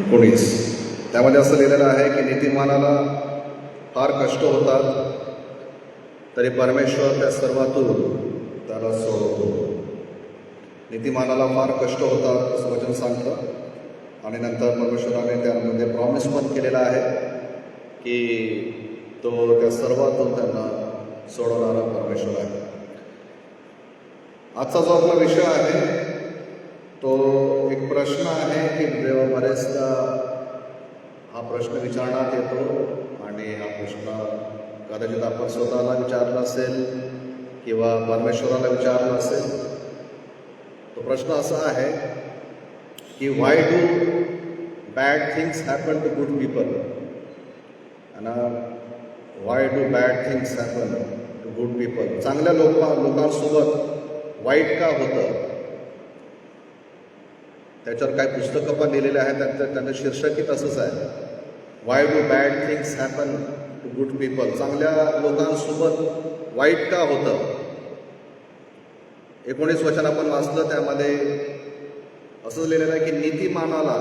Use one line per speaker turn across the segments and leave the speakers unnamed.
19 त्यामध्ये असं लिहिलेलं आहे की नीतिमानाला फार कष्ट होतात तरी परमेश्वर त्या सर्वातून त्याला सोडवतो. नीतिमानाला फार कष्ट होतात असं वचन सांगतं आणि नंतर परमेश्वराने त्यामध्ये प्रॉमिस पण केलेला आहे की तो त्या सर्वातून त्यांना सोडवणारा परमेश्वर आहे. आजचा जो आपला विषय आहे तो एक प्रश्न आहे की बरेचदा हा प्रश्न विचारण्यात येतो आणि हा प्रश्न कदाचित आपण स्वतःला विचारला असेल किंवा परमेश्वराला विचारला असेल. तो प्रश्न असा आहे की why do bad things happen to good people आणि why do bad things happen to good people. चांगल्या लोकांसोबत वाईट का होतं. त्याच्यावर काही पुस्तकं पण लिहिलेले आहेत, त्यांचं शीर्षकही तसंच आहे, why do bad things happen to good people. चांगल्या लोकांसोबत वाईट का होतं. 19 वचन आपण वाचलं, त्यामध्ये असंच लिहिलेलं आहे की नीतिमानाला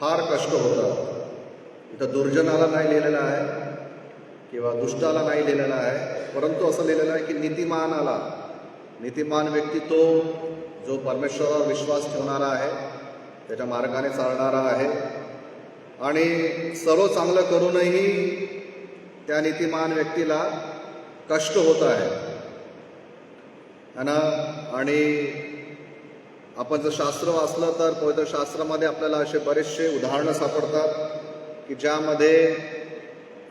फार कष्ट होतं. इथं दुर्जनाला नाही लिहिलेलं आहे किंवा दुष्टाला नाही लिहिलेलं आहे, परंतु असं लिहिलेलं आहे की नीतिमानाला. नीतिमान व्यक्ती तो जो परमेश्वरावर विश्वास ठेवणारा आहे, त्याच्या मार्गाने चालणारा आहे आणि सर्व चांगलं करूनही त्या नीतिमान व्यक्तीला कष्ट होत आहे. आणि आपण जर शास्त्र वाचलं तर पवित्र शास्त्रामध्ये आपल्याला असे बरेचसे उदाहरणं सापडतात की ज्यामध्ये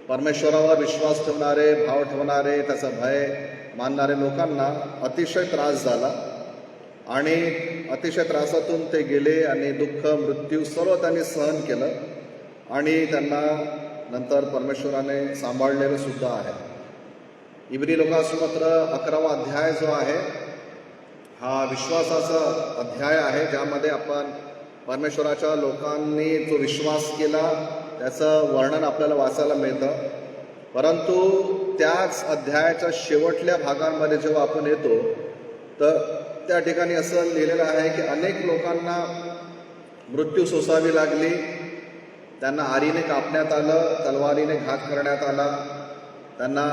परमेश्वरावर विश्वास ठेवणारे, भाव ठेवणारे, त्याचा भय मानणारे लोकांना अतिशय त्रास झाला आणि अतिशय त्रासातून ते गेले आणि दुःख, मृत्यू सर्व त्यांनी सहन केलं आणि त्यांना नंतर परमेश्वराने सांभाळलेलं सुद्धा आहे. इब्री लोकासुपत्र 11वा अध्याय जो आहे हा विश्वासाचा अध्याय आहे, ज्यामध्ये आपण परमेश्वराच्या लोकांनी जो विश्वास केला त्याचं वर्णन आपल्याला वाचायला मिळतं. परंतु त्याच अध्यायाच्या शेवटल्या भागांमध्ये जेव्हा आपण येतो तर त्या ठिकाणी असं लिहिलेलं आहे की अनेक लोकांना मृत्यू सोसावी लागली, त्यांना आरीने कापण्यात आलं, तलवारीने घात करण्यात आला, त्यांना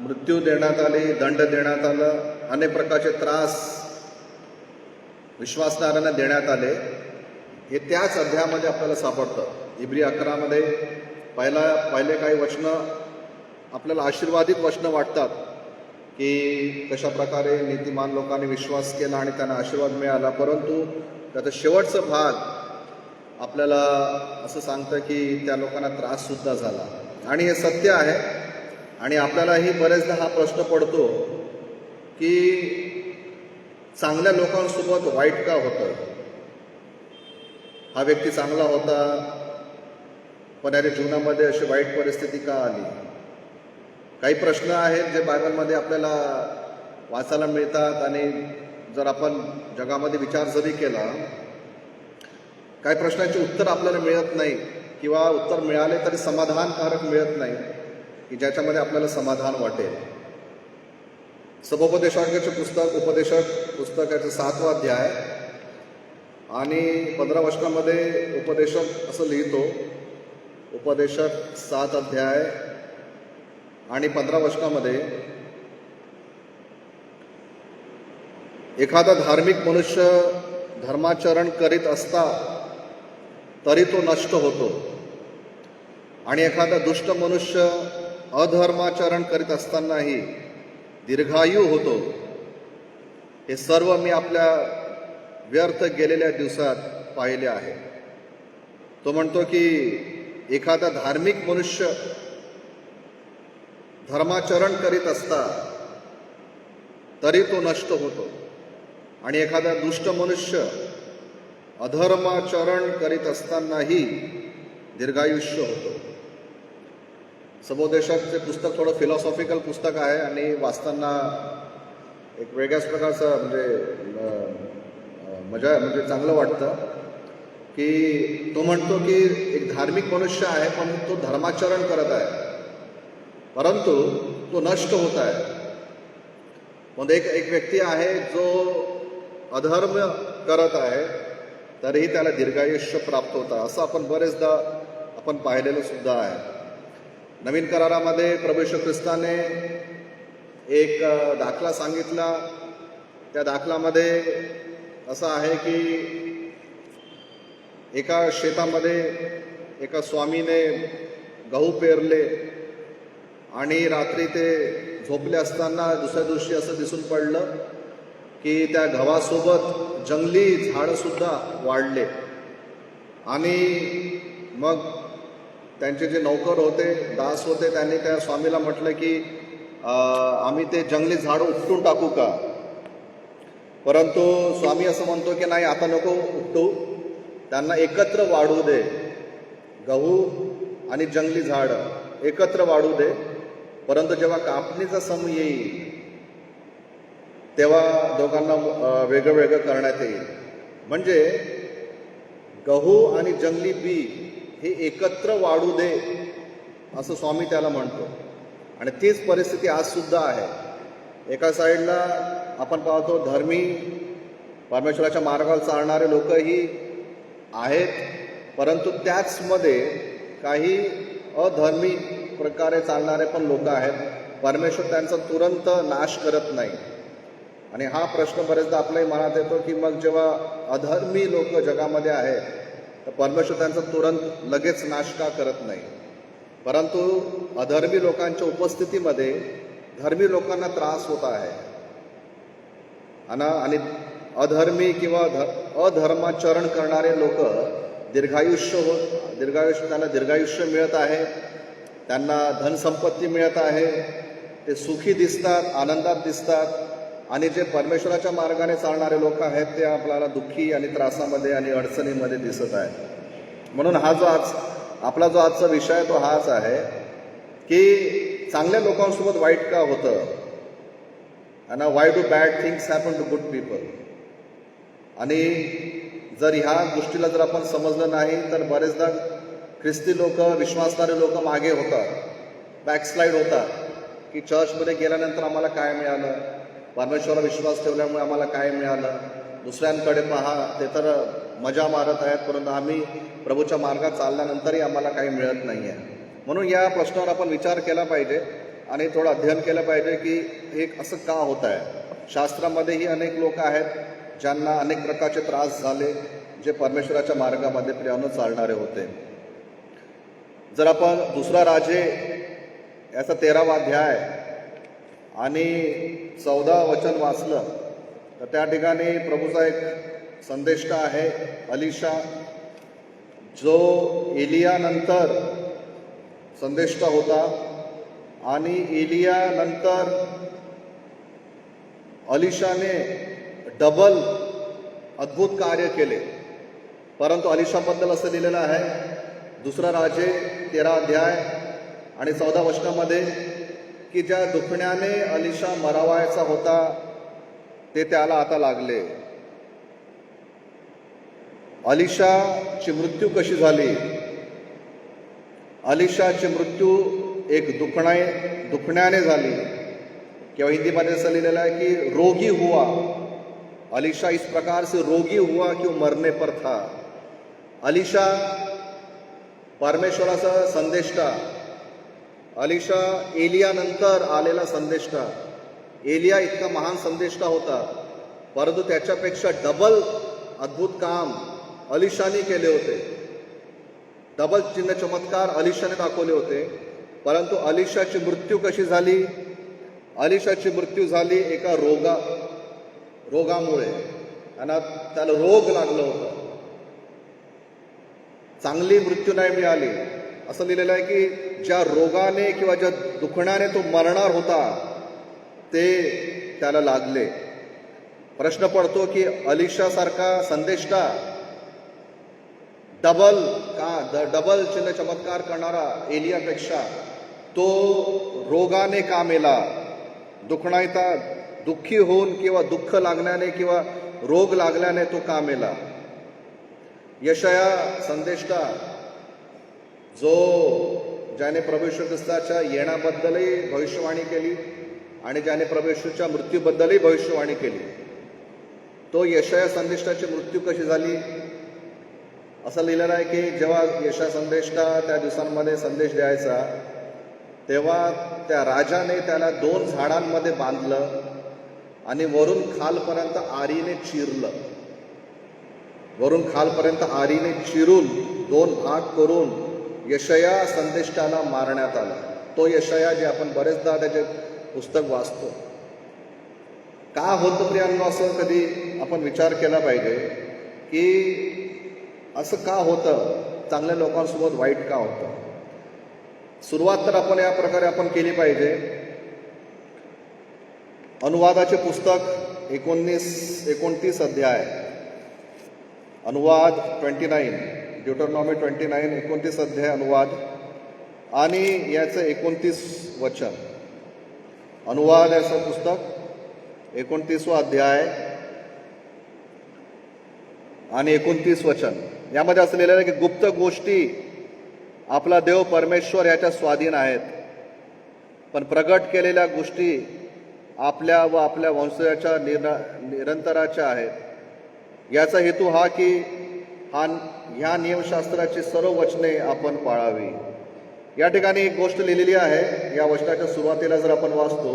मृत्यू देण्यात आली, दंड देण्यात आलं, अनेक प्रकारचे त्रास विश्वासणाऱ्यांना देण्यात आले. हे त्याच अध्यायामध्ये आपल्याला सापडतं. इब्री 11मध्ये पहिले काही वचनं आपल्याला आशीर्वादित वचनं वाटतात की कशा प्रकारे नीतिमान लोकांनी विश्वास केला आणि त्यांना आशीर्वाद मिळाला, परंतु त्याचा शेवटचा भाग आपल्याला असं सांगतं की त्या लोकांना त्राससुद्धा झाला. आणि हे सत्य आहे आणि आपल्यालाही बरेचदा हा प्रश्न पडतो की चांगल्या लोकांसोबत वाईट का होतं. हा व्यक्ती चांगला होता पण याच्या जीवनामध्ये अशी वाईट परिस्थिती का आली. काही प्रश्न आहेत जे बायबलमध्ये आपल्याला वाचायला मिळतात आणि जर आपण जगामध्ये विचार जरी केला, काही प्रश्नांची उत्तर आपल्याला मिळत नाही किंवा उत्तर मिळाले तरी समाधानकारक मिळत नाही की ज्याच्यामध्ये आपल्याला समाधान वाटेल. सभोपदेशकाचे पुस्तक, उपदेशक पुस्तकाचं 7वा अध्याय आणि 15 वचनामध्ये उपदेशक असं लिहितो. उपदेशक 7 अध्याय आणि 15 वचनामध्ये, एखादा धार्मिक मनुष्य धर्माचरण करीत असता तरी तो नष्ट होतो आणि एखादा दुष्ट मनुष्य अधर्माचरण करीत असतानाही दीर्घायू होतो. हे सर्व मी आपल्या व्यर्थ गेलेल्या दिवसात पाहिले आहे. तो म्हणतो की एखादा धार्मिक मनुष्य धर्माचरण करीत असता तरी तो नष्ट होतो आणि एखादा दुष्ट मनुष्य अधर्माचरण करीत असतानाही दीर्घायुष्य होतो. सभोपदेशकचे पुस्तक थोडं फिलॉसॉफिकल पुस्तक आहे आणि वाचताना एक वेगळ्याच प्रकारचं म्हणजे चांगलं वाटतं की तो म्हणतो की एक धार्मिक मनुष्य आहे पण तो धर्माचरण करत आहे परंतु तो नष्ट होत आहे. मग एक व्यक्ती आहे जो अधर्म करत आहे तरीही त्याला दीर्घायुष्य प्राप्त होतं, असं आपण बरेचदा आपण पाहिलेलं सुद्धा आहे. नवीन करारामध्ये प्रभू येशू ख्रिस्ताने एक दाखला सांगितला. त्या दाखल्यामध्ये असं आहे की एका शेतामध्ये एका स्वामीने गहू पेरले आणि रात्री ते झोपले असताना दुसऱ्या दिवशी असं दिसून पडलं की त्या गव्हासोबत जंगली झाडंसुद्धा वाढले. आणि मग त्यांचे जे नौकर होते, दास होते, त्यांनी त्या स्वामीला म्हटलं की आम्ही ते जंगली झाडं उपटून टाकू का? परंतु स्वामी असं म्हणतो की नाही, आता नको उपटू, त्यांना एकत्र वाढू दे. गहू आणि जंगली झाडं एकत्र वाढू दे, परंतु जेव्हा कापणीचा समय येईल तेव्हा दोघांना वेगळं वेगळं करण्यात येईल. म्हणजे गहू आणि जंगली बी हे एकत्र वाढू दे असं स्वामी त्याला म्हणतो. आणि तीच परिस्थिती आज सुद्धा आहे. एका साईडला आपण पाहतो धर्मी परमेश्वराच्या मार्गावर चालणारे लोकही आहेत, परंतु त्याचमध्ये काही अधर्मी प्रकारे चालणारे पण लोक आहेत. परमेश्वर त्यांचा तुरंत नाश करत नाही. आणि हा प्रश्न बरेचदा आपल्याही मनात येतो की मग जेव्हा अधर्मी लोक जगामध्ये आहेत तर परमेश्वर त्यांचा तुरंत लगेच नाश का करत नाही? परंतु अधर्मी लोकांच्या उपस्थितीमध्ये धर्मी लोकांना त्रास होत आहे. आणि अधर्मी किंवा अधर्माचरण करणारे लोक त्यांना दीर्घायुष्य मिळत आहे, त्यांना धनसंपत्ती मिळत आहे, ते सुखी दिसतात, आनंदात दिसतात. आणि जे परमेश्वराच्या मार्गाने चालणारे लोक आहेत ते आपल्याला दुःखी आणि त्रासामध्ये आणि अडचणीमध्ये दिसत आहेत. म्हणून हा जो आपला जो आजचा विषय आहे तो हाच आहे की चांगल्या लोकांसोबत वाईट का होतं, आणि why do bad things happen to good people. आणि जर ह्या गोष्टीला जर आपण समजलं नाही तर बरेचदा ख्रिस्ती लोक, विश्वासणारे लोक मागे होतात, बॅकस्लाईड होतात की चर्चमध्ये गेल्यानंतर आम्हाला काय मिळालं, परमेश्वरावर विश्वास ठेवल्यामुळे आम्हाला काय मिळालं, दुसऱ्यांकडे पहा ते तर मजा मारत आहेत, परंतु आम्ही प्रभूच्या मार्गात चालल्यानंतरही आम्हाला काही मिळत नाही आहे. म्हणून या प्रश्नावर आपण विचार केला पाहिजे आणि थोडं अध्ययन केलं पाहिजे की हे असं का होत आहे. शास्त्रामध्येही अनेक लोक आहेत ज्यांना अनेक प्रकारचे त्रास झाले, जे परमेश्वराच्या मार्गामध्ये प्रियानं चालणारे होते. जर आपण दुसरा राजे याचा 13वा अध्याय आणि 14 वचन वाचलं तर त्या ठिकाणी प्रभूचा एक संदेष्टा आहे, अलिशा, जो एलियानंतर संदेष्टा होता. आणि एलियानंतर अलिशाने डबल अद्भुत कार्य केले. परंतु अलिशाबद्दल असं लिहिलेलं आहे दुसरा राजे 13 अध्याय आणि 14 वचनामध्ये की ज्या दुखण्याने अलिशा मरावायचा होता ते त्याला आता लागले. अलिशाची मृत्यू कशी झाली? अलिशाची मृत्यू एक दुखण्याने झाली, किंवा हिंदीमध्ये असं लिहिलेलं आहे की रोगी हुआ. अलिशा इस प्रकार से रोगी हुआ कि मरने पर था. अलिशा परमेश्वराचा संदेष्टा, अलिशा एलियानंतर आलेला संदेष्टा. एलिया इतका महान संदेष्टा होता, परंतु त्याच्यापेक्षा डबल अद्भुत काम अलिशाने केले होते. डबल चिन्ह चमत्कार अलिशाने दाखवले होते. परंतु अलिशाची मृत्यू कशी झाली? अलिशाची मृत्यू झाली एका रोगामुळे, आणि त्याला रोग लागलं होतं. चांगली मृत्यू नाही मिळाली. असं लिहिलेलं आहे की ज्या रोगाने किंवा ज्या दुखण्याने तो मरणार होता ते त्याला लागले. प्रश्न पडतो की अलिशासारखा संदेष्टा डबल चिन्ह चमत्कार करणारा एलियापेक्षा तो रोगाने का मेला? दुःखी होऊन किंवा दुःख लागण्याने किंवा रोग लागल्याने तो का मेला? यशाया संदेष्टा, जो ज्याने प्रभू येशू ख्रिस्ताच्या येण्याबद्दलही भविष्यवाणी केली आणि ज्याने प्रभू येशूच्या मृत्यूबद्दलही भविष्यवाणी केली, तो यशाया संदेष्टाची मृत्यू कशी झाली? असं लिहिलेलं आहे की जेव्हा येशा संदेष्टा त्या दिवसांमध्ये संदेश द्यायचा, तेव्हा त्या राजाने त्याला 2 झाडांमध्ये बांधलं आणि वरून खालपर्यंत आरीने चिरलं. वरून खालपर्यंत आरीने चिरून 2 भाग करून यशया संदेष्टाला मारण्यात आला. तो यशया जे आपण बरेचदा त्याचे पुस्तक वाचतो. का होतं प्रियांनो असं कधी आपण विचार केला पाहिजे की असं का होतं, चांगल्या लोकांसोबत वाईट का होतं. सुरुवात तर आपण या प्रकारे आपण केली पाहिजे. अनुवादाचे पुस्तक 29 अध्याय, अनुवाद 29, ड्यूटरनॉमी 29, 29 अध्याय अनुवाद आणि याचं 29 वचन. अनुवाद याचं पुस्तक 29वा अध्याय आणि 29 वचन. यामध्ये असं लिहिलेलं आहे की गुप्त गोष्टी आपला देव परमेश्वर याच्या स्वाधीन आहेत, पण प्रगट केलेल्या गोष्टी आपल्या व आपल्या वंशजाच्या निरंतराच्या आहेत. याचा हेतू हा की ह्या नियमशास्त्राची सर्व वचने आपण पाळावी. या ठिकाणी एक गोष्ट लिहिलेली आहे. या वचनाच्या सुरुवातीला जर आपण वाचतो,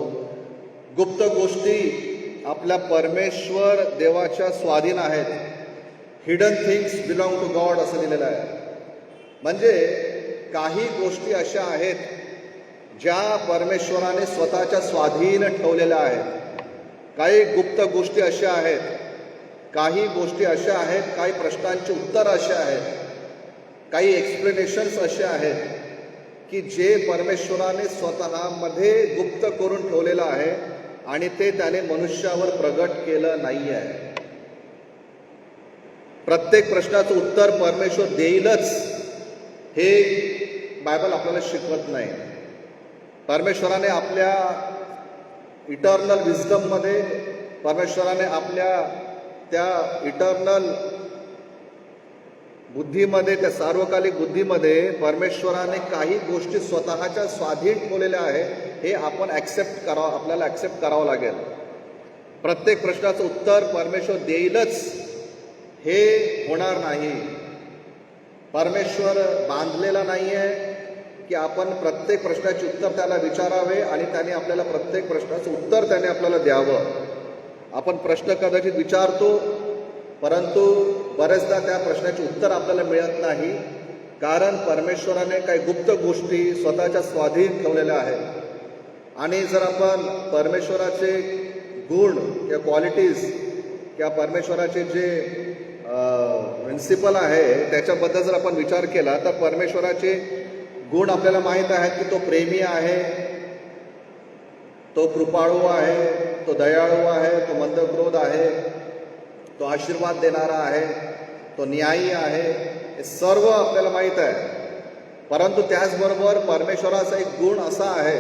गुप्त गोष्टी आपल्या परमेश्वर देवाच्या स्वाधीन आहेत. Hidden things belong to God असं लिहिलेलं आहे. म्हणजे काही गोष्टी अशा आहेत ज्या परमेश्वराने स्वतःच्या स्वाधीन ठेवलेल्या आहेत. काही गुप्त गोष्टी अशा आहेत, काही गोष्टी अशा आहेत, काही प्रश्नांची उत्तर असे आहेत, काही एक्सप्लेनेशन्स असे आहेत की जे परमेश्वराने स्वतःमध्ये गुप्त करून ठेवलेलं आहे आणि ते त्याने मनुष्यावर प्रगट केलं नाही आहे. प्रत्येक प्रश्नाचं उत्तर परमेश्वर देईलच हे बायबल आपल्याला शिकवत नाही. परमेश्वराने आपल्या इटर्नल विजडममध्ये, परमेश्वराने आपल्या त्या इटर्नल बुद्धीमध्ये, त्या सार्वकालिक बुद्धीमध्ये परमेश्वराने काही गोष्टी स्वतःच्या स्वाधीन ठेवलेल्या आहे. हे आपण आपल्याला ॲक्सेप्ट करावं लागेल. प्रत्येक प्रश्नाचं उत्तर परमेश्वर देईलच हे होणार नाही. परमेश्वर बांधलेला नाही आहे की आपण प्रत्येक प्रश्नाचे उत्तर त्याला विचारावे आणि त्याने आपल्याला प्रत्येक प्रश्नाचं उत्तर त्याने आपल्याला द्यावं. आपण प्रश्न कदाचित विचारतो, परंतु बरेचदा त्या प्रश्नाचे उत्तर आपल्याला मिळत नाही, कारण परमेश्वराने काही गुप्त गोष्टी स्वतःच्या स्वाधीन ठेवलेल्या आहेत. आणि जर आपण परमेश्वराचे गुण किंवा क्वालिटीज किंवा परमेश्वराचे जे प्रिन्सिपल आहे त्याच्याबद्दल जर आपण विचार केला, तर परमेश्वराचे गुण आपल्याला माहीत आहेत की तो प्रेमी आहे, तो कृपाळू आहे, तो दयाळू आहे, तो मंदक्रोध आहे, तो आशीर्वाद देणारा आहे, तो न्यायी आहे. हे सर्व आपल्याला माहीत आहे. परंतु त्याचबरोबर परमेश्वराचा एक गुण असा आहे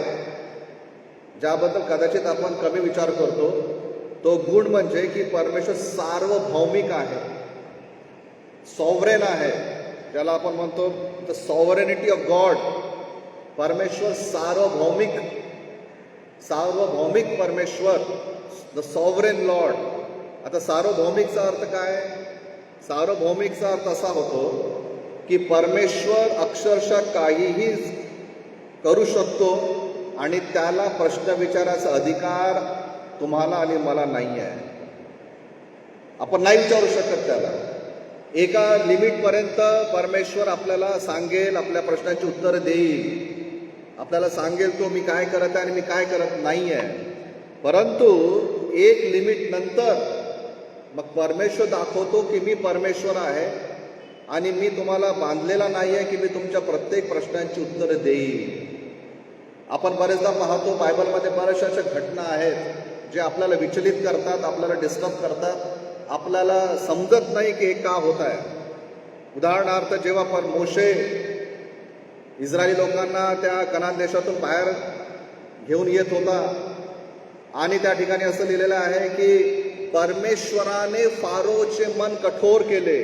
ज्याबद्दल कदाचित आपण कमी विचार करतो. तो गुण म्हणजे की परमेश्वर सार्वभौमिक आहे, सॉव्हरेन आहे, ज्याला आपण म्हणतो द सॉव्हरेनिटी ऑफ गॉड. परमेश्वर सार्वभौमिक परमेश्वर, द सॉव्हरेन लॉर्ड. आता सार्वभौमिकचा अर्थ काय? सार्वभौमिकचा अर्थ असा होतो की परमेश्वर अक्षरशः काहीही करू शकतो आणि त्याला प्रश्न विचारायचा अधिकार तुम्हाला आणि मला नाही आहे. आपण नाही विचारू शकत त्याला. एका लिमिटपर्यंत परमेश्वर आपल्याला सांगेल, आपल्या प्रश्नांची उत्तरं देईल, आपल्याला सांगेल तो मी काय करत आहे आणि मी काय करत नाही आहे. परंतु एक लिमिट नंतर मग परमेश्वर दाखवतो की मी परमेश्वर आहे आणि मी तुम्हाला बांधलेला नाही आहे की मी तुमच्या प्रत्येक प्रश्नांची उत्तरं देईल. आपण बरेचदा पाहतो बायबलमध्ये बऱ्याचशा अशा घटना आहेत जे आपल्याला विचलित करतात, आपल्याला डिस्टर्ब करतात, आपल्याला समजत नाही की हे का होत आहे. उदाहरणार्थ जेव्हा मोशे इस्रायली लोकांना त्या कनान देशातून बाहेर घेऊन येत होता आणि त्या ठिकाणी असं लिहिलेलं आहे की परमेश्वराने फारोचे मन कठोर केले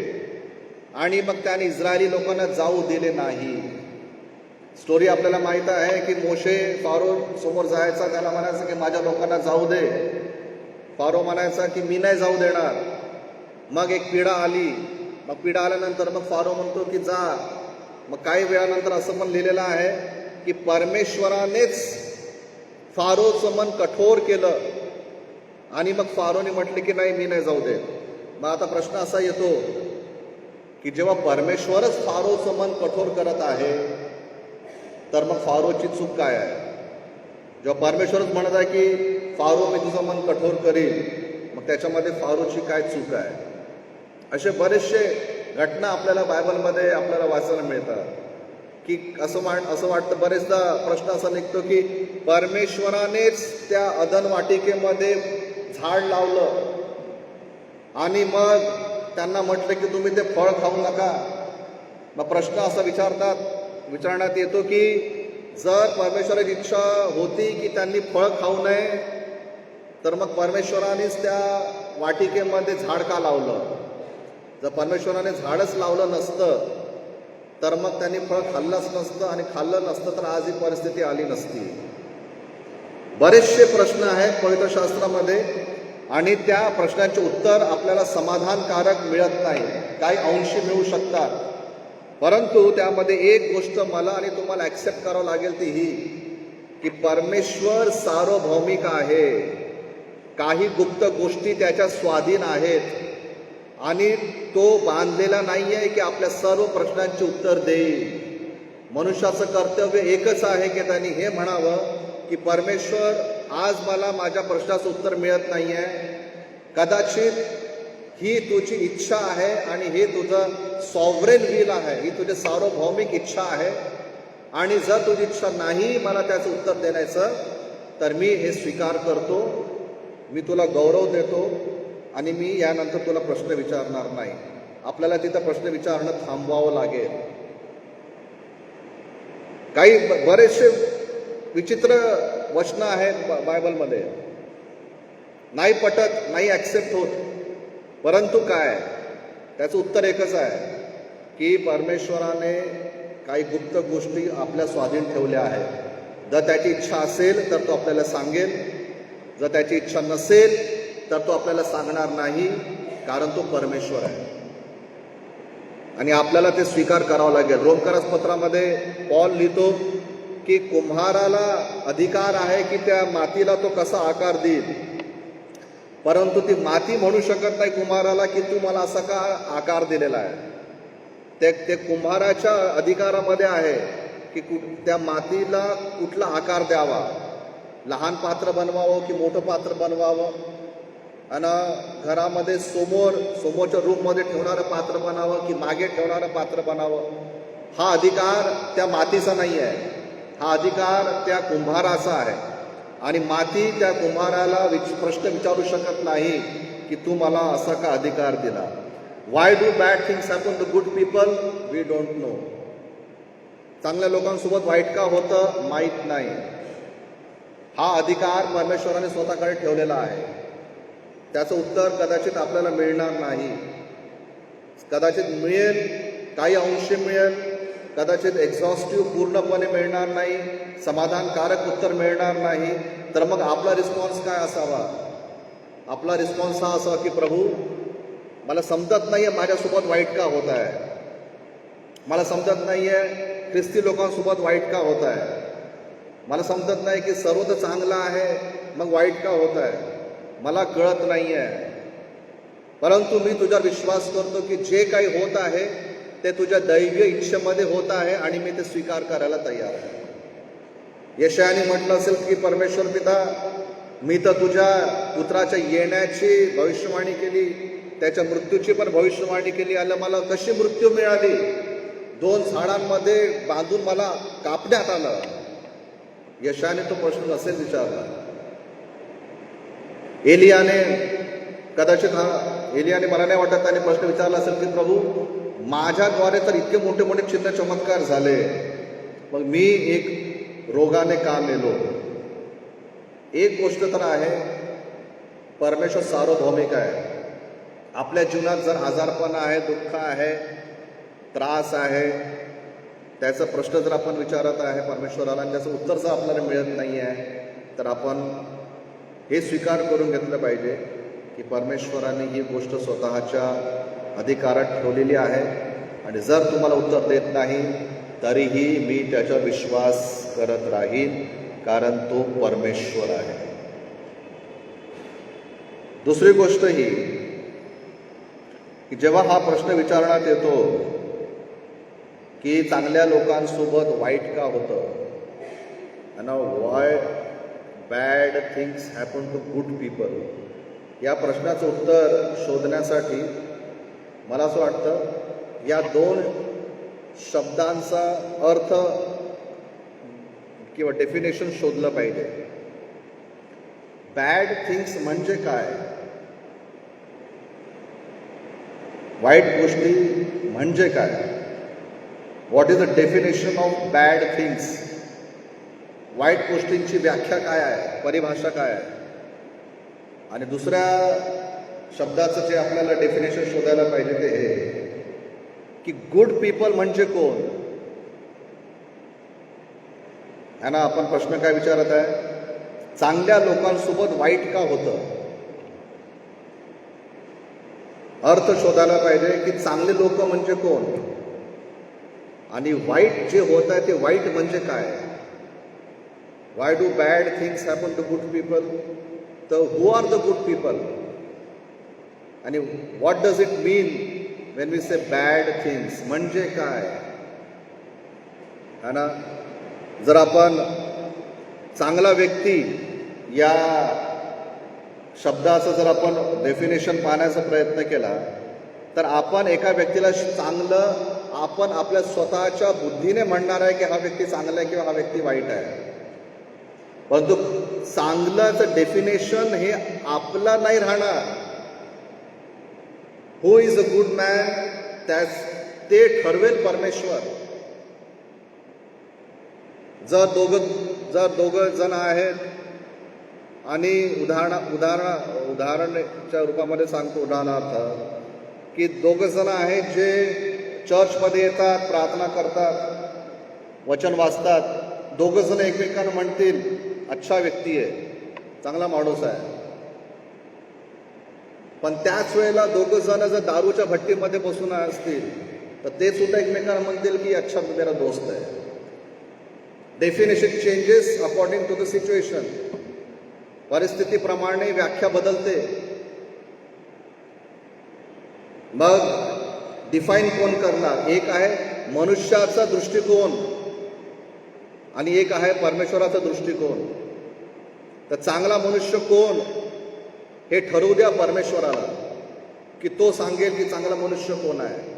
आणि मग त्याने इस्रायली लोकांना जाऊ दिले नाही. स्टोरी आपल्याला माहीत आहे की मोशे फारो समोर जायचा, त्याला म्हणायचं की माझ्या लोकांना जाऊ दे. फारो म्हणायचा की मी नाही जाऊ देणार. मग एक पिढा आली मग पिढा आल्यानंतर मग फारो म्हणतो की जा. मग काही वेळानंतर असं पण लिहिलेलं आहे की परमेश्वरानेच फारोचं मन कठोर केलं आणि मग फारोने म्हटले की नाही, मी नाही जाऊ दे. मग आता प्रश्न असा येतो की जेव्हा परमेश्वरच फारोचं मन कठोर करत आहे तर मग फारोची चूक काय आहे? जेव्हा परमेश्वरच म्हणत आहे की फारो मी तुझं मन कठोर करील, मग त्याच्यामध्ये फारोची काय चूक आहे? असे बरेचसे घटना आपल्याला बायबलमध्ये आपल्याला वाचायला मिळतात की असं वाटतं, बरेचदा प्रश्न असा निघतो की परमेश्वरानेच त्या अदन वाटिकेमध्ये झाड लावलं आणि मग त्यांना म्हटलं की तुम्ही ते फळ खाऊ नका. मग प्रश्न असा विचारण्यात येतो की जर परमेश्वराची इच्छा होती की त्यांनी फळ खाऊ नये तर मग परमेश्वरानेच त्या वाटिकेमध्ये झाड का लावलं? जर परमेश्वराने झाडच लावलं नसतं तर मग त्यांनी फळ खाल्लंच नसतं, आणि खाल्लं नसतं तर आज ही परिस्थिती आली नसती. बरेचसे प्रश्न आहेत पवित्रशास्त्रामध्ये आणि त्या प्रश्नांचे उत्तर आपल्याला समाधानकारक मिळत नाही. काही अंशी मिळू शकतात, परंतु त्यामध्ये एक गोष्ट मला आणि तुम्हाला ॲक्सेप्ट करावं लागेल, ती ही की परमेश्वर सार्वभौमिक आहे. काही गुप्त गोष्टी त्याच्या स्वाधीन आहेत आणि तो बांधलेला नाही आहे की आपल्या सर्व प्रश्नांची उत्तर देईल. मनुष्याचं कर्तव्य एकच आहे की त्यांनी हे म्हणावं की परमेश्वर, आज मला माझ्या प्रश्नाचं उत्तर मिळत नाही आहे, कदाचित ही तुझी इच्छा आहे आणि हे तुझं सॉव्हरेन विल आहे, ही तुझी सार्वभौमिक इच्छा आहे, आणि जर तुझी इच्छा नाही मला त्याचं उत्तर देण्याचं तर मी हे स्वीकार करतो, मी तुला गौरव देतो आणि मी यानंतर तुला प्रश्न विचारणार नाही. आपल्याला तिथं प्रश्न विचारणं थांबवावं लागेल. काही बरेचसे विचित्र वचनं आहेत बायबलमध्ये, नाही पटत, नाही ॲक्सेप्ट होत, परंतु काय, त्याचं उत्तर एकच आहे की परमेश्वराने काही गुप्त गोष्टी आपल्या स्वाधीन ठेवल्या आहेत. जर त्याची इच्छा असेल तर तो आपल्याला सांगेल, जर त्याची इच्छा नसेल तर तो आपल्याला सांगणार नाही, कारण तो परमेश्वर आहे आणि आपल्याला ते स्वीकार करावं लागेल. रोमकरास पत्रामध्ये पॉल लिहितो की कुम्हाराला अधिकार आहे की त्या मातीला तो कसा आकार देईल, परंतु ती माती म्हणू शकत नाही कुम्हाराला की तू मला असा का आकार दिलेला आहे. ते कुम्हाराच्या अधिकारामध्ये आहे की त्या मातीला कुठला आकार द्यावा, लहान पात्र बनवावं की मोठं पात्र बनवावं, आणि घरामध्ये समोरच्या रूममध्ये ठेवणारं पात्र बनावं की मागे ठेवणारं पात्र बनावं, हा अधिकार त्या मातीचा नाही आहे, हा अधिकार त्या कुंभाराचा आहे. आणि माती त्या कुंभाराला प्रश्न विचारू शकत नाही की तू मला असा का अधिकार दिला. Why do bad things happen to good people, we don't know. चांगल्या लोकांसोबत वाईट का होतं माहीत नाही. हा अधिकार परमेश्वराने स्वतःकडे ठेवलेला आहे. त्याचं उत्तर कदाचित आपल्याला मिळणार नाही, कदाचित मिळेल, काही अंशी मिळेल, कदाचित एक्झॉस्टिव्ह पूर्णपणे मिळणार नाही, समाधानकारक उत्तर मिळणार नाही. तर मग आपला रिस्पॉन्स काय असावा? आपला रिस्पॉन्स हा असावा की प्रभू, मला समजत नाही आहे माझ्यासोबत वाईट का होत आहे, मला समजत नाही आहे ख्रिस्ती लोकांसोबत वाईट का होत आहे, मला समजत नाही की सर्व तर चांगलं आहे मग वाईट का होत आहे, मला कळत नाही आहे. परंतु मी तुझ्यावर विश्वास करतो की जे काही होत आहे ते तुझ्या दैवीय इच्छेमध्ये होत आहे आणि मी ते स्वीकार करायला तयार आहे. यशायाने म्हटलं असेल की परमेश्वर पिता, मी तर तुझ्या पुत्राच्या येण्याची भविष्यवाणी केली, त्याच्या मृत्यूची पण भविष्यवाणी केली, आणि मला कशी मृत्यू मिळाली, 2 झाडांमध्ये बांधून मला कापण्यात आलं. यशायाने तो प्रश्न नसेल विचारला. एलियाने मला नाही वाटत त्याने प्रश्न विचारला असेल की प्रभू, माझ्याद्वारे तर इतके मोठे मोठे चिन्ह चमत्कार झाले, मग मी एक रोगाने का मेलो. एक गोष्ट तर आहे, परमेश्वर सार्वभौमिक आहे. आपल्या जीवनात जर आजारपण आहे, दुःख आहे, त्रास आहे, त्याचा प्रश्न जर आपण विचारत आहे परमेश्वराला आणि त्याचं उत्तर जर आपल्याला मिळत नाही आहे, तर आपण हे स्वीकार करून घेतलं पाहिजे की परमेश्वराने ही गोष्ट स्वतःच्या अधिकारात ठेवलेली आहे आणि जर तुम्हाला उत्तर देत नाही तरीही मी त्याच्यावर विश्वास करत राहीन, कारण तो परमेश्वर आहे. दुसरी गोष्ट ही की जेव्हा हा प्रश्न विचारण्यात येतो की चांगल्या लोकांसोबत वाईट का होतं, and now why bad things happen to good people, या प्रश्नाचं उत्तर शोधण्यासाठी मला असं वाटतं या दोन शब्दांचा अर्थ किंवा डेफिनेशन शोधलं पाहिजे. बॅड थिंग्स म्हणजे काय, वाईट गोष्टी म्हणजे काय, what is the definition of bad things, वाईट गोष्टींची व्याख्या काय आहे, परिभाषा काय आहे. आणि दुसऱ्या शब्दाचं जे आपल्याला डेफिनेशन शोधायला पाहिजे ते हे की गुड पीपल म्हणजे कोण. है ना, आपण प्रश्न काय विचारत आहे, चांगल्या लोकांसोबत वाईट का होतं. अर्थ शोधायला पाहिजे की चांगले लोक म्हणजे कोण आणि वाईट जे होत आहे ते वाईट म्हणजे काय. Why do bad things happen to good people, तर who are the good people आणि what does it mean when we say bad things म्हणजे काय. है ना, जर आपण चांगला व्यक्ती या शब्दाचं जर आपण डेफिनेशन पाहण्याचा प्रयत्न केला तर आपण एका व्यक्तीला चांगलं आपण आपल्या स्वतःच्या बुद्धीने म्हणणार आहे की हा व्यक्ती चांगला आहे किंवा हा व्यक्ती वाईट आहे. परंतु चांगल्याचं डेफिनेशन हे आपला नाही राहणार. हु इज अ गुड मॅन ते ठरवेल परमेश्वर. जर दोघं जण आहेत आणि उदाहरणाच्या रूपामध्ये सांगतो, उदाहरणार्थ की दोघं जण आहेत जे चर्चमध्ये येतात, प्रार्थना करतात, वचन वाचतात, दोघं जण एकमेकांना म्हणतील अच्छा व्यक्ती आहे, चांगला माणूस आहे. पण त्याच वेळेला दोघं जण जर दारूच्या भट्टीमध्ये बसून असतील तर ते सुद्धा एकमेकांना म्हणतील की अच्छा मेरा दोस्त आहे. Definition changes according to the situation. परिस्थितीप्रमाणे व्याख्या बदलते. मग डिफाईन कोण करणार, एक आहे मनुष्याचा दृष्टिकोन आणि एक आहे परमेश्वराचा दृष्टिकोन. तर चांगला मनुष्य कोण हे ठरवू द्या परमेश्वराला, की तो सांगेल की चांगला मनुष्य कोण आहे.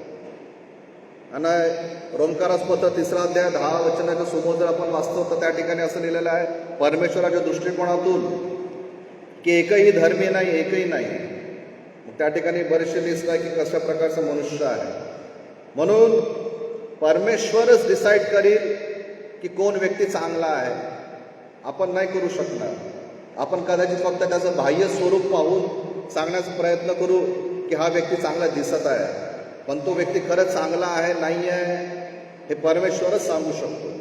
आणि रोमकारास पत्र 3 अध्याय 10 वचनाच्या समोर जर आपण वाचतो तर त्या ठिकाणी असं लिहिलेलं आहे परमेश्वराच्या दृष्टिकोनातून की एकही धर्मी नाही, एकही नाही. त्या ठिकाणी बरेचसे लिस्ट आहे की कशा प्रकारचा मनुष्य आहे. म्हणून परमेश्वरच डिसाईड करील की कोण व्यक्ती चांगला आहे. आपण नाही करू शकणार. आपण कदाचित फक्त त्याचं बाह्य स्वरूप पाहून सांगण्याचा प्रयत्न करू की हा व्यक्ती चांगला दिसत आहे, पण तो व्यक्ती खरंच चांगला आहे नाही आहे हे परमेश्वरच सांगू शकतो.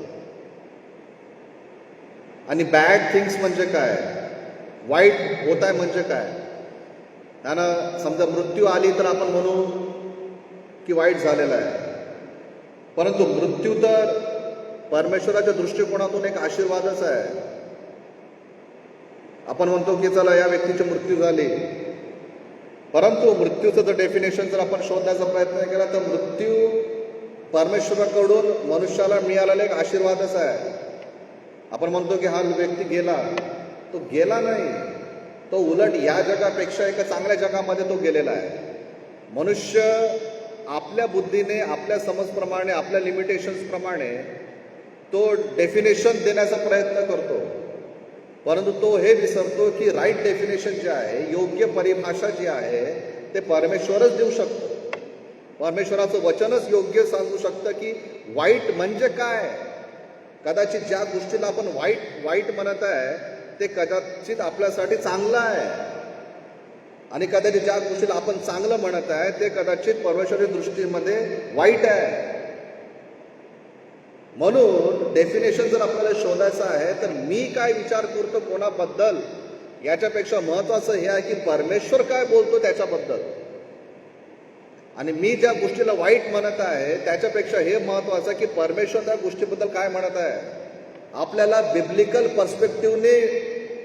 आणि बॅड थिंग्स म्हणजे काय, वाईट होत आहे म्हणजे काय. त्यानं समजा मृत्यू आली तर आपण म्हणू की वाईट झालेला आहे, परंतु मृत्यू तर परमेश्वराच्या दृष्टिकोनातून एक आशीर्वादच आहे. आपण म्हणतो की चला या व्यक्तीची मृत्यू झाली, परंतु मृत्यूचं जर डेफिनेशन जर आपण शोधण्याचा प्रयत्न केला तर मृत्यू परमेश्वराकडून मनुष्याला मिळालेला एक आशीर्वादच आहे. आपण म्हणतो की हा व्यक्ती गेला, तो गेला नाही, तो उलट या जगापेक्षा एका चांगल्या जगामध्ये तो गेलेला आहे. मनुष्य आपल्या बुद्धीने, आपल्या समजप्रमाणे, आपल्या लिमिटेशन्सप्रमाणे तो डेफिनेशन देण्याचा प्रयत्न करतो, परंतु तो हे विसरतो की राईट डेफिनेशन जे आहे, योग्य परिभाषा जी आहे ते परमेश्वरच देऊ शकतो. परमेश्वराचं वचनच योग्य सांगू शकतं की वाईट म्हणजे काय. कदाचित ज्या गोष्टीला आपण वाईट म्हणत आहे ते कदाचित आपल्यासाठी चांगलं आहे, आणि कदाचित ज्या गोष्टीला आपण चांगलं म्हणत आहे ते कदाचित परमेश्वरी दृष्टीमध्ये वाईट आहे. म्हणून डेफिनेशन जर आपल्याला शोधायचं आहे तर मी काय विचार करतो कोणाबद्दल याच्यापेक्षा महत्वाचं हे आहे की परमेश्वर काय बोलतो त्याच्याबद्दल. आणि मी ज्या गोष्टीला वाईट म्हणत आहे त्याच्यापेक्षा हे महत्वाचं की परमेश्वर त्या गोष्टीबद्दल काय म्हणत आहे. आपल्याला बिब्लिकल पर्स्पेक्टिव्हने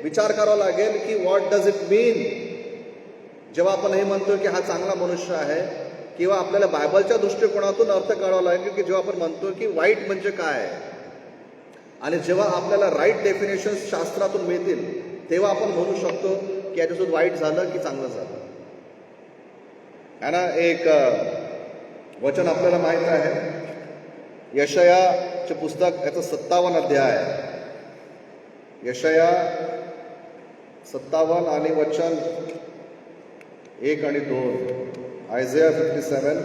विचार करावा लागेल की व्हॉट डज इट मीन जेव्हा आपण हे म्हणतो की हा चांगला मनुष्य आहे, किंवा आपल्याला बायबलच्या दृष्टिकोनातून अर्थ काढावा लागेल की जेव्हा आपण म्हणतो की वाईट म्हणजे काय. आणि जेव्हा आपल्याला राईट डेफिनेशन शास्त्रातून मिळतील तेव्हा आपण म्हणू शकतो की याच्यासोबत वाईट झालं की चांगलं झालं. है ना. एक वचन आपल्याला माहित आहे, यशायाचे पुस्तक याचं 57 अध्याय, यशाया 57 आणि वचन 1 आणि 2, आयझाया 57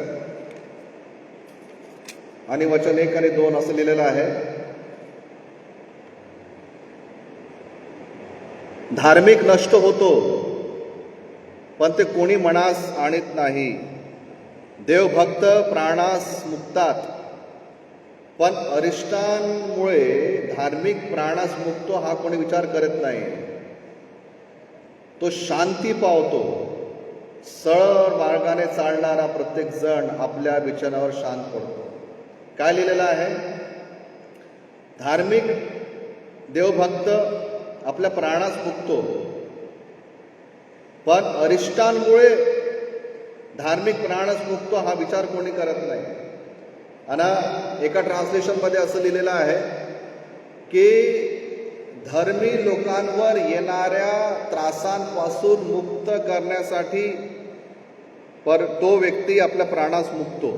आणि वचन 1 आणि 2 असं लिहिलेलं आहे. धार्मिक नष्ट होतो पण ते कोणी मनास आणत नाही. देवभक्त प्राणास मुक्तात पण अरिष्टांमुळे धार्मिक प्राणास मुक्तो हा कोणी विचार करत नाही. तो शांती पावतो. सरळ मार्गाने चालणारा प्रत्येक जण आपल्या बिछाण्यावर शांत पडतो. काय लिहिलेलं आहे. धार्मिक देवभक्त आपल्या प्राणास मुक्तो पण अरिष्टांमुळे धार्मिक प्राणास मुक्तो हा विचार कोणी करत नाही. आणि एका ट्रान्सलेशनमध्ये असं लिहिलेलं आहे की धर्मी लोकांवर येणाऱ्या त्रासांपासून मुक्त करण्यासाठी तो व्यक्ती आपल्या प्राणास मुक्तो.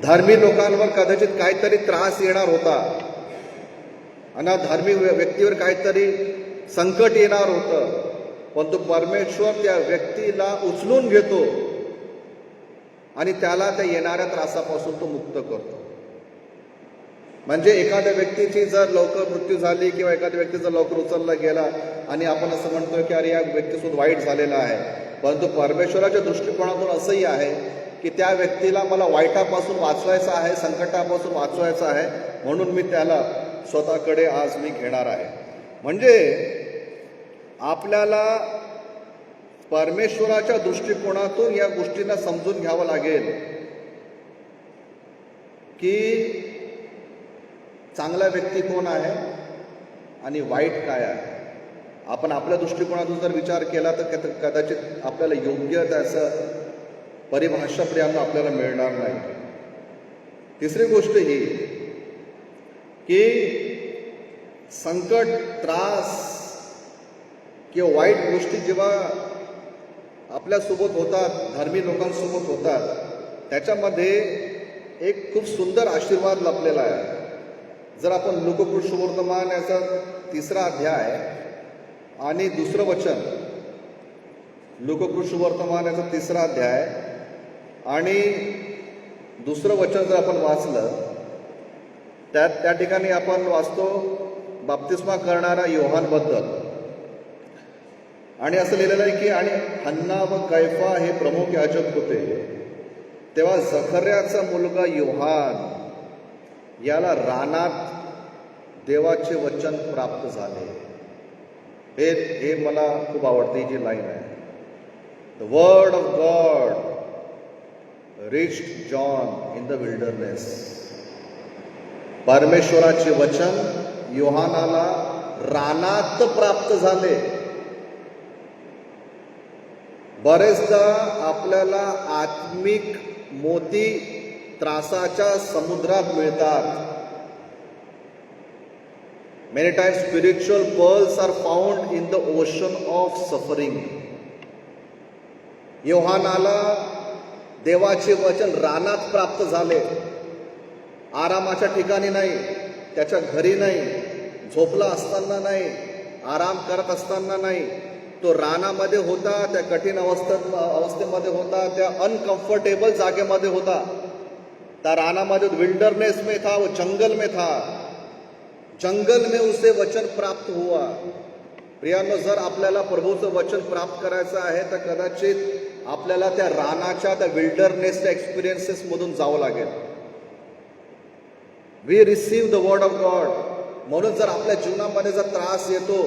धर्मी लोकांवर कदाचित काहीतरी त्रास येणार होता आणि धार्मिक व्यक्तीवर काहीतरी संकट येणार होतं, पण तो परमेश्वर त्या व्यक्तीला उचलून घेतो आणि त्याला त्या येणाऱ्या त्रासापासून तो मुक्त करतो. म्हणजे एखाद्या व्यक्तीची जर लवकर मृत्यू झाली किंवा एखाद्या व्यक्ती जर लवकर उचलला गेला आणि आपण असं म्हणतो की अरे या व्यक्तीसोबत वाईट झालेला आहे, परंतु परमेश्वराच्या दृष्टिकोनातून असंही आहे की त्या व्यक्तीला मला वाईटापासून वाचवायचं आहे, संकटापासून वाचवायचं आहे, म्हणून मी त्याला स्वतःकडे आज मी घेणार आहे. म्हणजे आपल्याला परमेश्वराच्या दृष्टिकोनातून या गोष्टींना समजून घ्यावं लागेल की चांगला व्यक्ती कोण आहे आणि वाईट काय आहे. आपण आपल्या दृष्टिकोनातून जर विचार केला तर कदाचित आपल्याला योग्य त्याचं परिभाषा प्रियांना आपल्याला मिळणार नाही. तिसरी गोष्ट ही की संकट, त्रास किंवा वाईट गोष्टी जेव्हा आपल्यासोबत होतात, धर्मी लोकांसोबत होतात, त्याच्यामध्ये एक खूप सुंदर आशीर्वाद लपलेला आहे. जर आपण लोकपुरुष वर्तमान याचा 3रा अध्याय आणि 2रं वचन, लोकपुरुष वर्तमान याचा 3रा अध्याय आणि 2रं वचन जर आपण वाचलं त्या ठिकाणी आपण वाचतो बाप्तिस्मा करणारा योहानबद्दल. आणि असं लिहिलेलं आहे की आणि हन्ना व कैफा हे प्रमुख याजक होते, तेव्हा जखर्याचा मुलगा योहान याला रानात देवाचे वचन प्राप्त झाले. हे मला खूप आवडते जी लाईन आहे. The word of God reached John in the wilderness. परमेश्वराचे वचन योहानाला रानात प्राप्त झाले. बरेचदा आपल्याला आत्मिक मोती त्रासाच्या समुद्रात मिळतात. Many times spiritual pearls are found in the ocean of suffering. योहानाला देवाचे वचन रानात प्राप्त झाले. आरामाच्या ठिकाणी नाही, त्याच्या घरी नाही, झोपला असताना नाही, आराम करत असताना नाही, तो रानामध्ये होता, त्या कठीण अवस्थेमध्ये होता, त्या अनकंफर्टेबल जागेमध्ये होता. त्या रानामध्ये विल्डरनेस में था, वो जंगल में था, जंगल में उसे वचन प्राप्त हुआ. प्रियांनो, जर आपल्याला प्रभूचं वचन प्राप्त करायचं आहे तर कदाचित आपल्याला त्या रानाच्या, त्या विल्डरनेसच्या एक्सपिरियन्सेस मधून जावं लागेल. We receive the word of God. म्हणून जर आपल्या जीवनामध्ये जर त्रास येतो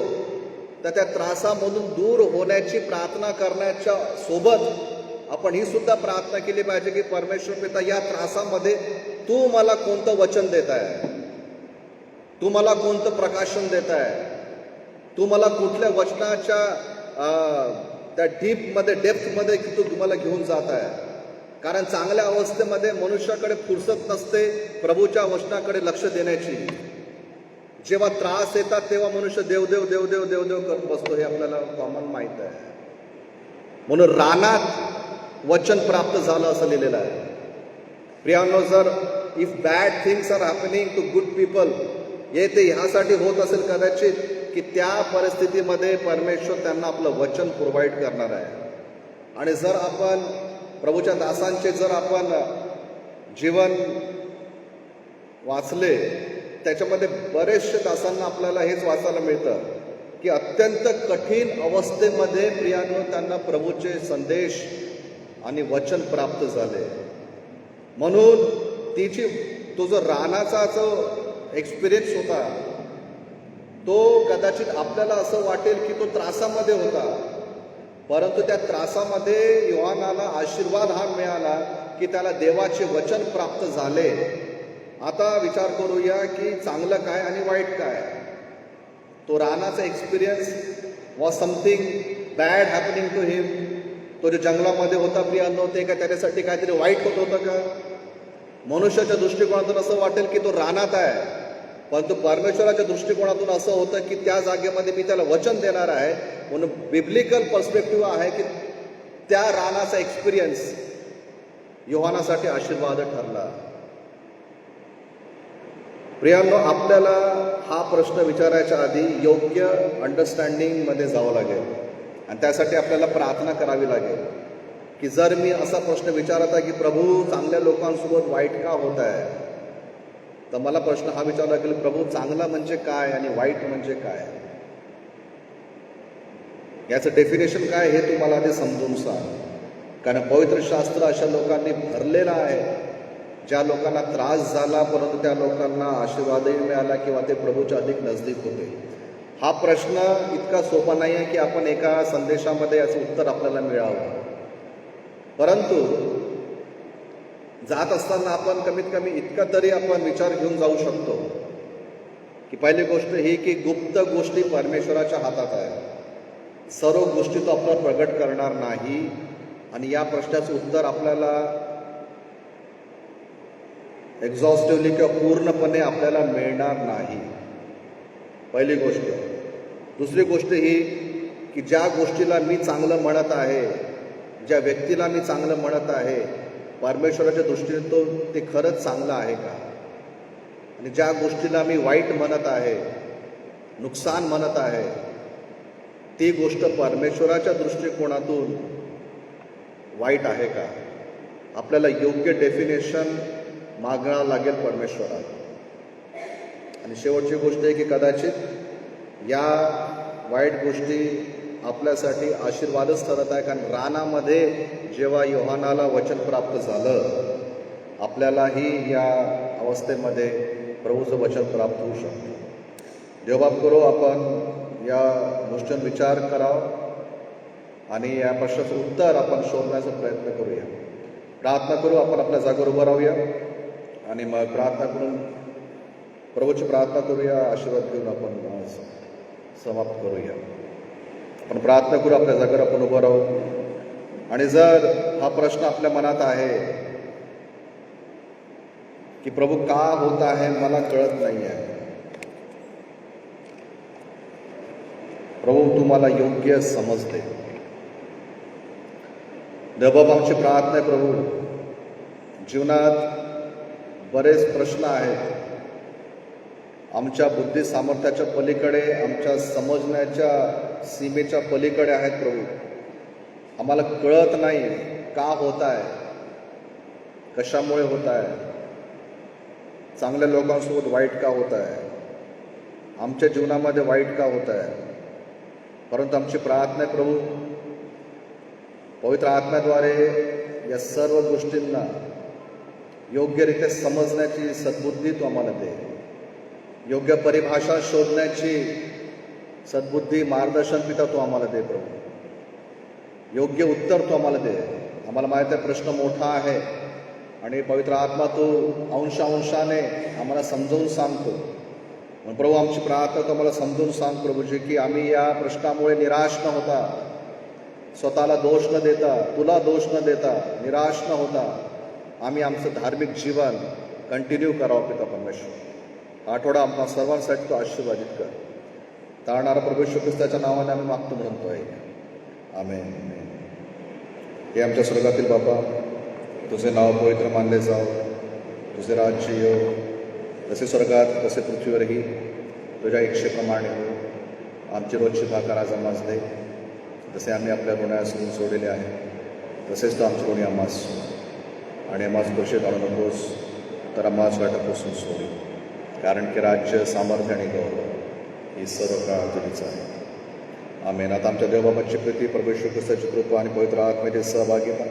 तर त्या त्रासामधून दूर होण्याची प्रार्थना करण्याच्या सोबत आपण ही सुद्धा प्रार्थना केली पाहिजे की परमेश्वर पिता, या त्रासामध्ये तू मला कोणतं वचन देत आहे, तू मला कोणतं प्रकाशन देत आहे, तू मला कुठल्या वचनाच्या त्या डेप्थमध्ये तू मला घेऊन जात आहे. कारण चांगल्या अवस्थेमध्ये मनुष्याकडे फुरसत नसते प्रभूच्या वचनाकडे लक्ष देण्याची. जेव्हा त्रास येतात तेव्हा मनुष्य देवदेव देवदेव देवदेव करत बसतो, हे आपल्याला कॉमन माहीत आहे. म्हणून रानात वचन प्राप्त झालं असं लिहिलेलं आहे. प्रियांनो, जर if bad things are happening to good people, हे ते ह्यासाठी होत असेल कदाचित की त्या परिस्थितीमध्ये परमेश्वर त्यांना आपलं वचन प्रोव्हाइड करणार आहे. आणि जर आपण प्रभूच्या दासांचे जर आपण जीवन वाचले, त्याच्यामध्ये बरेचसे दासांना आपल्याला हेच वाचायला मिळतं की अत्यंत कठीण अवस्थेमध्ये प्रियांनो त्यांना प्रभूचे संदेश आणि वचन प्राप्त झाले. म्हणून तो जो रानाचा जो एक्सपिरियन्स होता, तो कदाचित आपल्याला असं वाटेल की तो त्रासामध्ये होता, परंतु त्या त्रासामध्ये योहानाला आशीर्वाद हा मिळाला की त्याला देवाचे वचन प्राप्त झाले. आता विचार करूया की चांगलं काय आणि वाईट काय. तो रानाचा experience was something bad happening to him. तो जो जंगलामध्ये होता प्रियांनो, ते का त्याच्यासाठी काहीतरी वाईट होत होतं का? मनुष्याच्या दृष्टिकोनातून असं वाटेल की तो रानात आहे, परंतु परमेश्वराच्या दृष्टिकोनातून असं होतं की त्या जागेमध्ये मी त्याला वचन देणार आहे. म्हणून बिब्लिकल पर्स्पेक्टिव्ह आहे की त्या रानाचा एक्सपिरियन्स योहानासाठी आशीर्वाद ठरला. प्रियांनो, आपल्याला हा प्रश्न विचारायच्या आधी योग्य अंडरस्टँडिंगमध्ये जावं लागेल आणि त्यासाठी आपल्याला प्रार्थना करावी लागेल की जर मी असा प्रश्न विचारत आहे की प्रभू, चांगल्या लोकांसोबत वाईट का होत आहे, तर मला प्रश्न हा विचारला लागेल, प्रभू, चांगला म्हणजे काय आणि वाईट म्हणजे काय? याचं डेफिनेशन काय हे तुम्हाला आधी समजून सांग. कारण पवित्र शास्त्र अशा लोकांनी भरलेलं आहे ज्या लोकांना त्रास झाला परंतु त्या लोकांना आशीर्वादही मिळाला किंवा ते प्रभूच्या अधिक नजदीक होते. हा प्रश्न इतका सोपा नाही आहे की आपण एका संदेशामध्ये याचं उत्तर आपल्याला मिळावं. परंतु जात असताना आपण कमीत कमी इतका तरी आपण विचार घेऊन जाऊ शकतो की पहिली गोष्ट ही की गुप्त गोष्टी परमेश्वराच्या हातात आहे. सर्व गोष्टी तो आपल्याला प्रगट करणार नाही आणि या प्रश्नाचं उत्तर आपल्याला एक्झॉस्टिव्हली किंवा पूर्णपणे आपल्याला मिळणार नाही. पहिली गोष्ट. दुसरी गोष्ट ही की ज्या गोष्टीला मी चांगलं म्हणत आहे, ज्या व्यक्तीला मी चांगलं म्हणत आहे, परमेश्वराच्या दृष्टीने ते खरंच चांगलं आहे का? आणि ज्या गोष्टीला मी वाईट म्हणत आहे, नुकसान म्हणत आहे, ती गोष्ट परमेश्वराच्या दृष्टिकोनातून वाईट आहे का? आपल्याला योग्य डेफिनेशन मागावं लागेल परमेश्वराला. आणि शेवटची गोष्ट आहे की कदाचित या वाईट गोष्टी आपल्यासाठी आशीर्वादच ठरत आहे. कारण रानामध्ये जेव्हा योहानाला वचन प्राप्त झालं, आपल्यालाही या अवस्थेमध्ये प्रभूचं वचन प्राप्त होऊ शकतं. देवबाप करो, आपण या गोष्टींवर विचार करावा आणि या प्रश्नाचं उत्तर आपण शोधण्याचा प्रयत्न करूया. प्रार्थना करू. आपण आपल्या जागेवर उभं राहूया आणि मग प्रार्थना करून प्रभूची प्रार्थना करूया. आशीर्वाद घेऊन आपण समाप्त करूया. आपण प्रार्थना करू. आपल्या जागेवर आपण उभं राहू. आणि जर हा प्रश्न आपल्या मनात आहे की प्रभू का होत आहे मला कळत नाही आहे, प्रभू तुम्हाला योग्य समजते. देवबाप, आमची प्रार्थना आहे प्रभू, जीवनात बरेच प्रश्न आहेत, आमच्या बुद्धी सामर्थ्याच्या पलीकडे, आमच्या समजण्याच्या सीमेच्या पलीकडे आहेत प्रभू. आम्हाला कळत नाही का होत आहे, कशामुळे होत आहे, चांगल्या लोकांसोबत वाईट का होत आहे, आमच्या जीवनामध्ये वाईट का होत आहे. परंतु आमची प्रार्थना आहे प्रभू, पवित्र आत्म्याद्वारे या सर्व गोष्टींना योग्यरित्या समजण्याची सद्बुद्धी तू आम्हाला दे, योग्य परिभाषा शोधण्याची सद्बुद्धी मार्गदर्शन पिता तू आम्हाला दे प्रभू. योग्य उत्तर तू आम्हाला दे. आम्हाला माहीत आहे प्रश्न मोठा आहे आणि पवित्र आत्मा तू अंशाने आम्हाला समजावून सांगतो. म्हणून प्रभू आमची प्रार्थना तू आम्हाला समजून सांग प्रभूजी की आम्ही या प्रश्नामुळे निराश न होता, स्वतःला दोष न देता, तुला दोष न देता, निराश न होता आम्ही आमचं धार्मिक जीवन कंटिन्यू करावं पिता परमेश्वर. आठवडा आम्हा सर्वांसाठी तो आशीर्वादित कर. तारणारा प्रभू येशू ख्रिस्ताच्या नावाने आम्ही मागतो म्हणतोय. आमेन. हे आमच्या स्वर्गातील बाबा, तुझे नाव पवित्र मानले जाव, तुझे राज्य येव, जसे स्वर्गात तसे पृथ्वीवरही तुझ्या इच्छेप्रमाणे हो. आमची रोजची भाकर आज आम्हास दे, जसे आम्ही आपल्या गुन्ह्यासून सोडलेले आहे तसेच तो आमची गुन्हे आम्हास सोड, आणि आम्हास दोषीत आणू नकोस तर आम्हास वाटपासून सोडी, कारण की राज्य, सामर्थ्य आणि गौरव ही सर्व काळ तुझीच आहे. आमेन. आता आमच्या देवबाबाची प्रीती, प्रभू येशू ख्रिस्ताची कृपा आणि पवित्र आत्म्याची सहभागिता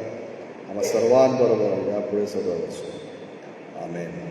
आम्हा सर्वांबरोबर यापुढे सदैव असो. आमेन.